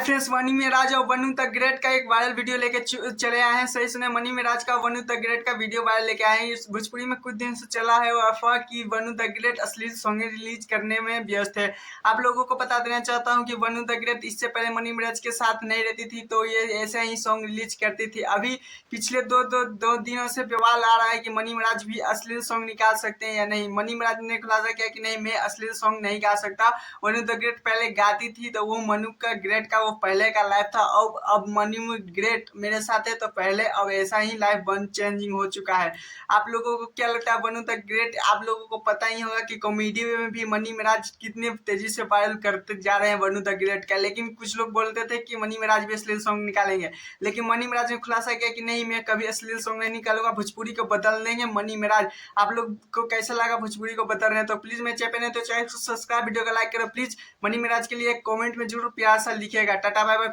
Friends, money Miraj और वनु the great का एक वायरल वीडियो लेके चले आए हैं। सही सुने, मनी मिराज का वनु द ग्रेट का वीडियो वायरल लेके आए हैं। इस भोजपुरी में कुछ दिन से चला है और अफवाह की वनु द ग्रेट अश्लील सॉन्ग रिलीज करने में व्यस्त है। आप लोगों को बता देना चाहता हूं कि वनु द ग्रेट इससे पहले मनी मिराज के साथ नहीं रहती थी, तो ये ऐसे ही सॉन्ग रिलीज करती थी। अभी पिछले दो दिनों से बवाल आ रहा है कि मनी मिराज भी अश्लील सॉन्ग निकाल सकते हैं या नहीं। मनी मिराज ने खुलासा किया कि नहीं, मैं अश्लील सॉन्ग नहीं गा सकता। वनु द ग्रेट पहले गाती थी, तो वो मनु का ग्रेट का वो पहले का लाइफ था। अब मनु ग्रेट मेरे साथ है, तो पहले अब ऐसा ही लाइफ बन चेंजिंग हो चुका है। आप लोगों को क्या लगता है? वनु द ग्रेट, आप लोगों को पता ही होगा कि कॉमेडी में भी मनी मिराज कितने तेजी से वायरल करते जा रहे हैं वनु द ग्रेट का। लेकिन कुछ लोग बोलते थे कि मनी मिराज भी अश्लील सॉन्ग निकालेंगे, लेकिन मनी मिराज ने खुलासा किया कि नहीं, मैं कभी अश्लील सॉन्ग नहीं निकालूंगा, भोजपुरी को बदल देंगे मनी मिराज। आप लोग को कैसा लगा भोजपुरी को बदल रहे हैं? तो प्लीज मेरे चैनल तो चैनल को सब्सक्राइब, वीडियो को लाइक करो प्लीज। मनी मिराज के लिए कमेंट में जरूर प्यार सा लिखिएगा। Tata bye bye.